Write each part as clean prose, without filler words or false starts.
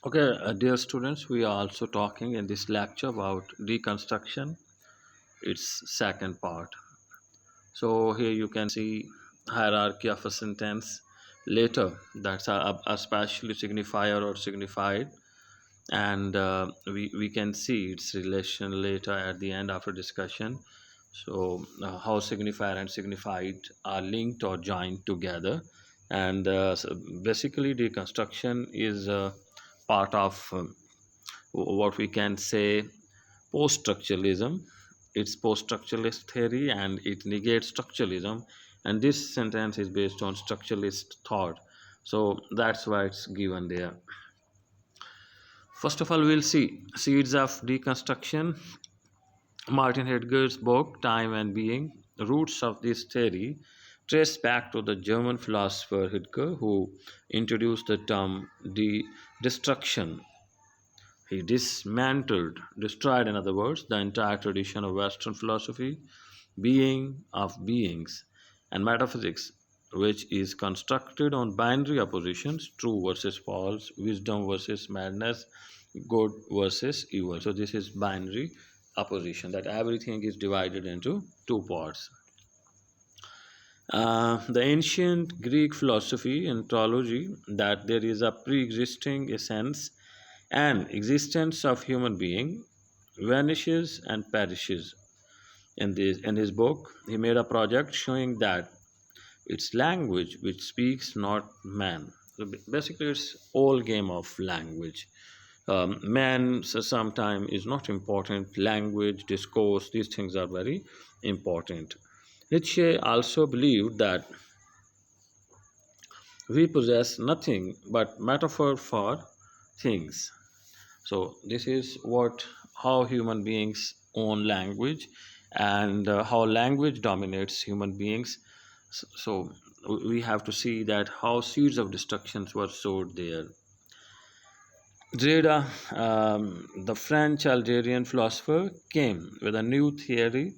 Okay, dear students, we are also talking in this lecture about deconstruction, its second part. So here you can see hierarchy of a sentence later that's a specially signifier or signified, and we can see its relation later at the end after discussion. So how signifier and signified are linked or joined together, and basically deconstruction is part of what we can say post-structuralism. It's post-structuralist theory and it negates structuralism, and this sentence is based on structuralist thought, so that's why it's given there. First of all, we'll see seeds of deconstruction. Martin Heidegger's book Time and Being. The roots of this theory trace back to the German philosopher Heidegger, who introduced the term destruction. He dismantled, destroyed, in other words, the entire tradition of Western philosophy, being of beings, and metaphysics, which is constructed on binary oppositions, true versus false, wisdom versus madness, good versus evil. So, this is binary opposition, that everything is divided into two parts. The ancient Greek philosophy and theology that there is a pre-existing essence and existence of human being vanishes and perishes. In his book, he made a project showing that it's language which speaks, not man. So basically, it's all game of language. Man sometimes is not important. Language, discourse, these things are very important. Nietzsche also believed that we possess nothing but metaphor for things. So this is what how human beings own language, and how language dominates human beings. So we have to see that how seeds of destructions were sowed there. Derrida, the French Algerian philosopher, came with a new theory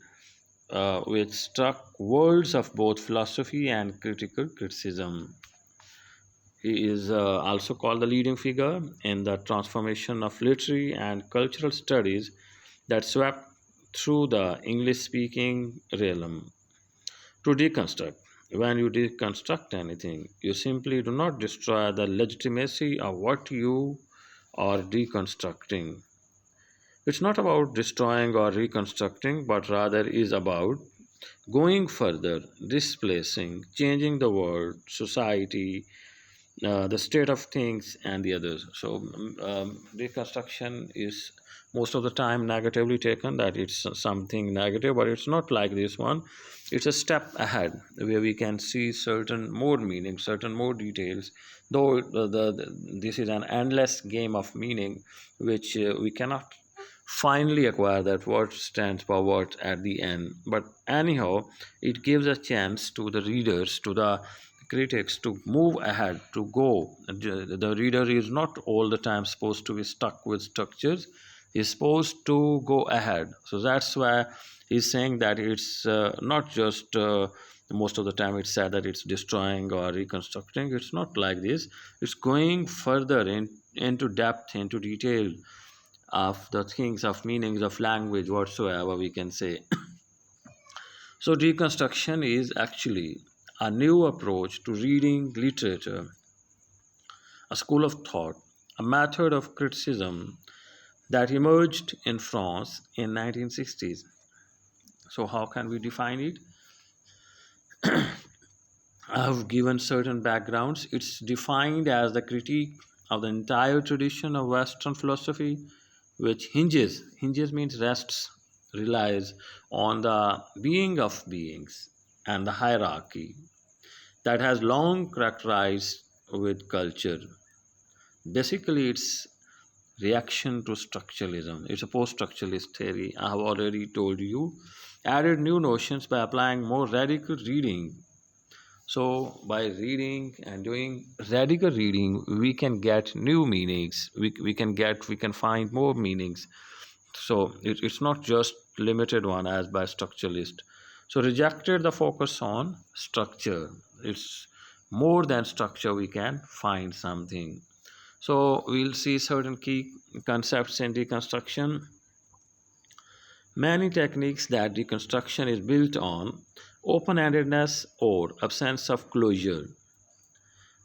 which struck worlds of both philosophy and critical criticism. He is also called the leading figure in the transformation of literary and cultural studies that swept through the English speaking realm. To deconstruct. When you deconstruct anything, you simply do not destroy the legitimacy of what you are deconstructing. It's not about destroying or reconstructing, but rather is about going further, displacing, changing the world, society, the state of things, and the others. So, reconstruction is most of the time negatively taken, that it's something negative, but it's not like this one. It's a step ahead where we can see certain more meaning, certain more details. Though this is an endless game of meaning, which we cannot finally acquire that what stands for what at the end. But anyhow, it gives a chance to the readers, to the critics, to move ahead, to go. The reader is not all the time supposed to be stuck with structures. He's supposed to go ahead. So that's why he's saying that it's not just most of the time it's said that it's destroying or reconstructing. It's not like this. It's going further into depth, into detail of the things, of meanings, of language, whatsoever we can say. So, deconstruction is actually a new approach to reading literature, a school of thought, a method of criticism that emerged in France in 1960s. So, how can we define it? I have given certain backgrounds. It's defined as the critique of the entire tradition of Western philosophy, which hinges means rests, relies on the being of beings and the hierarchy that has long characterized with culture. Basically, it's reaction to structuralism. It's a post-structuralist theory. I have already told you. Added new notions by applying more radical reading. So, by reading and doing radical reading, we can get new meanings. We can find more meanings. So, it's not just limited one as by structuralist. So, rejected the focus on structure. It's more than structure. We can find something. So we'll see certain key concepts in deconstruction. Many techniques that deconstruction is built on open-endedness or absence of closure.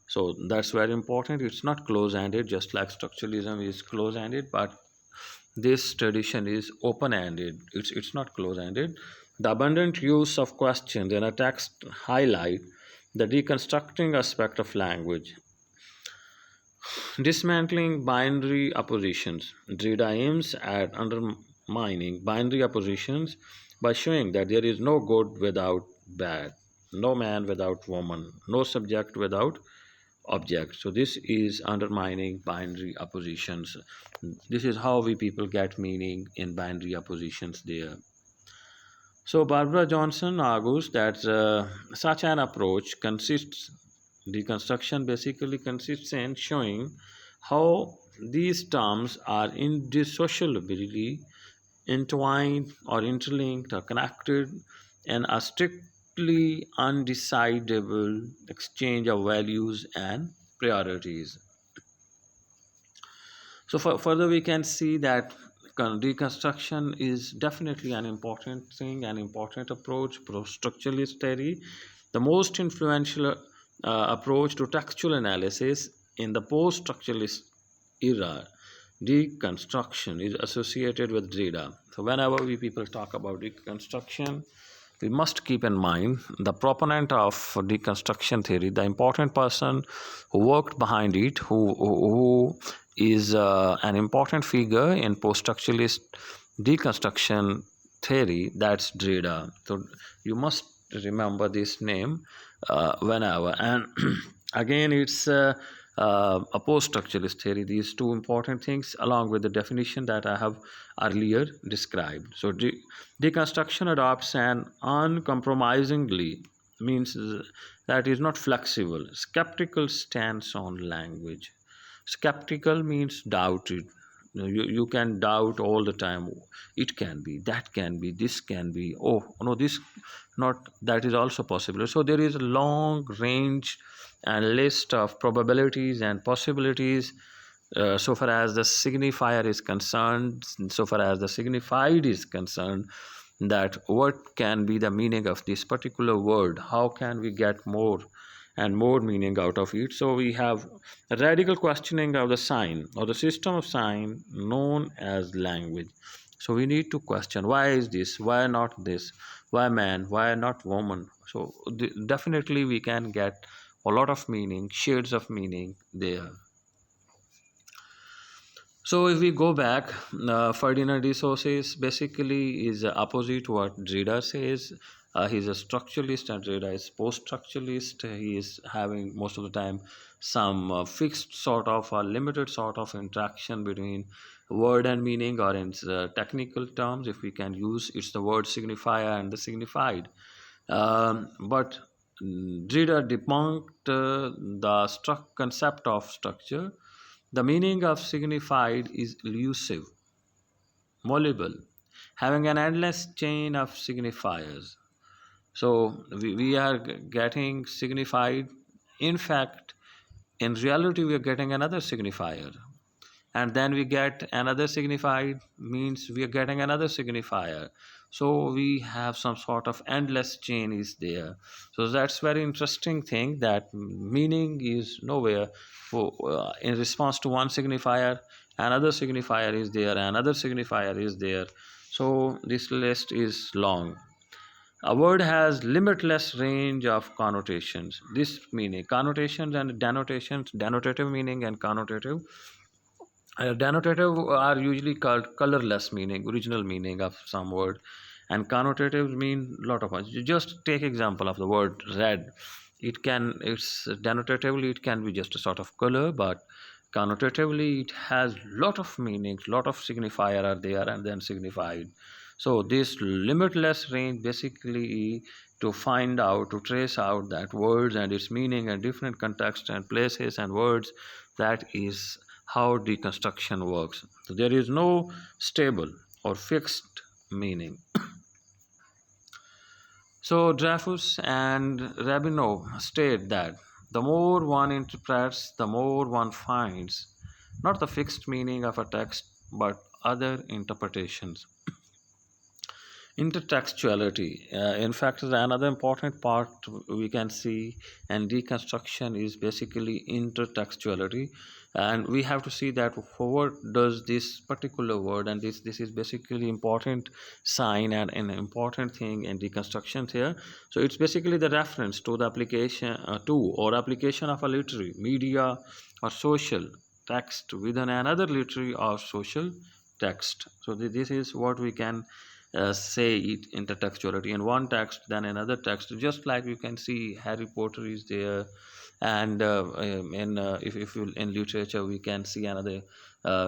So that's very important. It's not close-ended, just like structuralism is close-ended, but this tradition is open-ended. It's not close-ended. The abundant use of questions in a text highlight the deconstructing aspect of language. Dismantling binary oppositions. Derrida aims at undermining binary oppositions by showing that there is no good without bad, no man without woman, no subject without object. So this is undermining binary oppositions. This is how we people get meaning in binary oppositions there. So Barbara Johnson argues that such an approach consists deconstruction basically consists in showing how these terms are indissolubly entwined or interlinked or connected in a strictly undecidable exchange of values and priorities. So further, we can see that deconstruction is definitely an important thing, an important approach. Post-structuralist theory, the most influential approach to textual analysis in the post-structuralist era. Deconstruction is associated with Derrida. So whenever we people talk about deconstruction, we must keep in mind the proponent of deconstruction theory, the important person who worked behind it, who is an important figure in post-structuralist deconstruction theory. That's Derrida. So you must remember this name whenever. And again, it's a post-structuralist theory. These two important things, along with the definition that I have earlier described. So deconstruction adopts an uncompromisingly means that is not flexible, skeptical stance on language. Skeptical means doubted. You can doubt all the time. It can be, that can be, this can be. Oh no, this not, that is also possible. So there is a long range and list of probabilities and possibilities so far as the signifier is concerned, so far as the signified is concerned, that what can be the meaning of this particular word, how can we get more and more meaning out of it. So we have a radical questioning of the sign or the system of sign known as language. So we need to question, why is this, why not this, why man, why not woman. So definitely we can get a lot of meaning, shades of meaning there. So if we go back, Ferdinand de Saussure basically is opposite to what Derrida says. He's a structuralist and Derrida is post-structuralist. He is having most of the time some fixed sort of limited sort of interaction between word and meaning, or in technical terms, if we can use, it's the word signifier and the signified. But Derrida debunked the concept of structure. The meaning of signified is elusive, malleable, having an endless chain of signifiers. So we are getting signified. In fact, in reality, we are getting another signifier. And then we get another signified, means we are getting another signifier. So we have some sort of endless chain is there. So that's very interesting thing, that meaning is nowhere for in response to one signifier, another signifier is there, another signifier is there. So this list is long. A word has limitless range of connotations. This meaning, connotations and denotations, denotative meaning and connotative. Denotative are usually called colorless meaning, original meaning of some word, and connotative mean lot of ones. You just take example of the word red. It's denotatively it can be just a sort of color, but connotatively it has lot of meanings, lot of signifier are there and then signified. So this limitless range basically to find out, to trace out that words and its meaning and different contexts and places and words, that is how deconstruction works. So there is no stable or fixed meaning. So Dreyfus and Rabinov state that the more one interprets, the more one finds. not the fixed meaning of a text, but other interpretations. Intertextuality. In fact, another important part we can see, and deconstruction is basically intertextuality, and we have to see that for what does this particular word, and this is basically important sign and an important thing in deconstruction here. So it's basically the reference to the application to or application of a literary, media, or social text within another literary or social text. So this is what we can say it intertextuality in one text than another text, just like you can see Harry Potter is there, and in if you in literature we can see another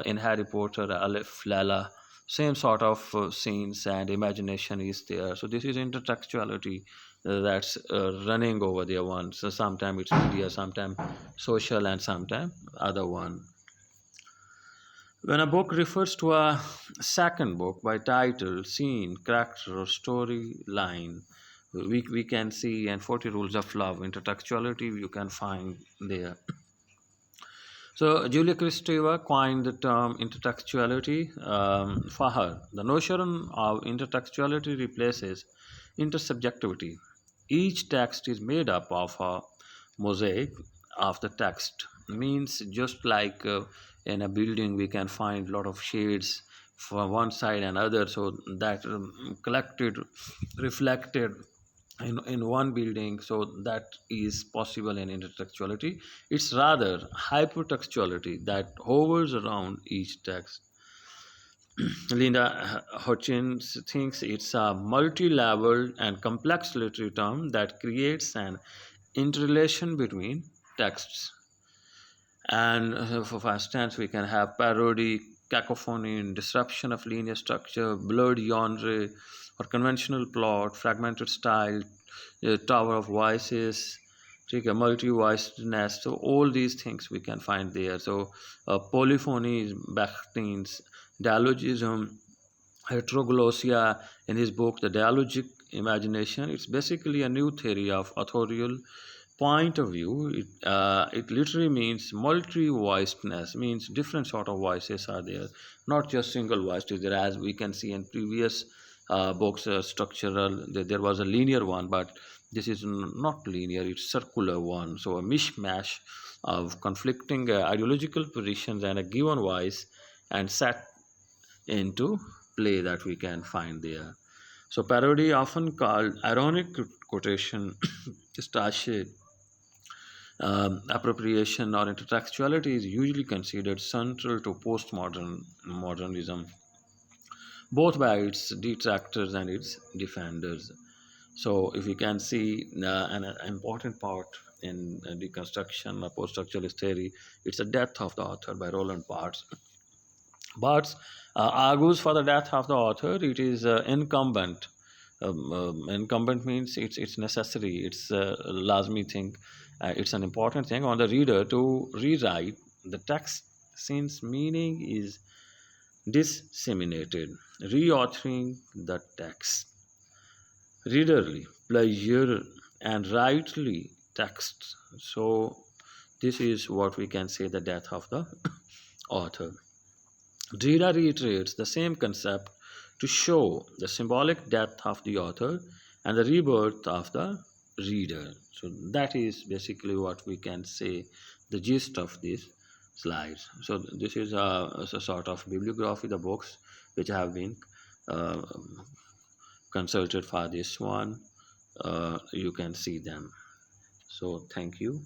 in Harry Potter Aleph Lala, same sort of scenes and imagination is there. So this is intertextuality that's running over there one. So sometimes it's media, sometimes social, and sometimes other one. When a book refers to a second book by title, scene, character, or storyline, we can see, and 40 Rules of Love, intertextuality you can find there. So Julia Kristeva coined the term intertextuality for her. The notion of intertextuality replaces intersubjectivity. Each text is made up of a mosaic of the text. Means just like in a building we can find a lot of shades from one side and other, so that collected, reflected in one building, so that is possible in intertextuality. It's rather hypertextuality that hovers around each text. Linda Hutchins thinks it's a multi-level and complex literary term that creates an interrelation between texts. And for instance, we can have parody, cacophony, and disruption of linear structure, blurred genre, or conventional plot, fragmented style, tower of voices, multi-voicedness. So all these things we can find there. So polyphony, Bakhtin's dialogism, heteroglossia in his book The Dialogic Imagination. It's basically a new theory of authorial point of view. It literally means multi-voicedness, means different sort of voices are there, not just single voice is there, as we can see in previous books. Structural, there was a linear one, but this is not linear, it's circular one, so a mishmash of conflicting ideological positions and a given voice and set into play that we can find there. So parody, often called ironic quotation, stache, appropriation, or intertextuality, is usually considered central to postmodern modernism, both by its detractors and its defenders. So, if we can see an important part in deconstruction or post-structuralist theory, it's the death of the author by Roland Barthes. Barthes argues for the death of the author. It is incumbent. Incumbent means it's necessary. It's a lazmi thing. It's an important thing on the reader to rewrite the text since meaning is disseminated. Reauthoring the text. Readerly, pleasure, and rightly text. So this is what we can say the death of the author. Derrida reiterates the same concept to show the symbolic death of the author and the rebirth of the reader. So that is basically what we can say the gist of these slides. So this is a sort of bibliography, the books which have been uh, consulted for this one. You can see them. So thank you.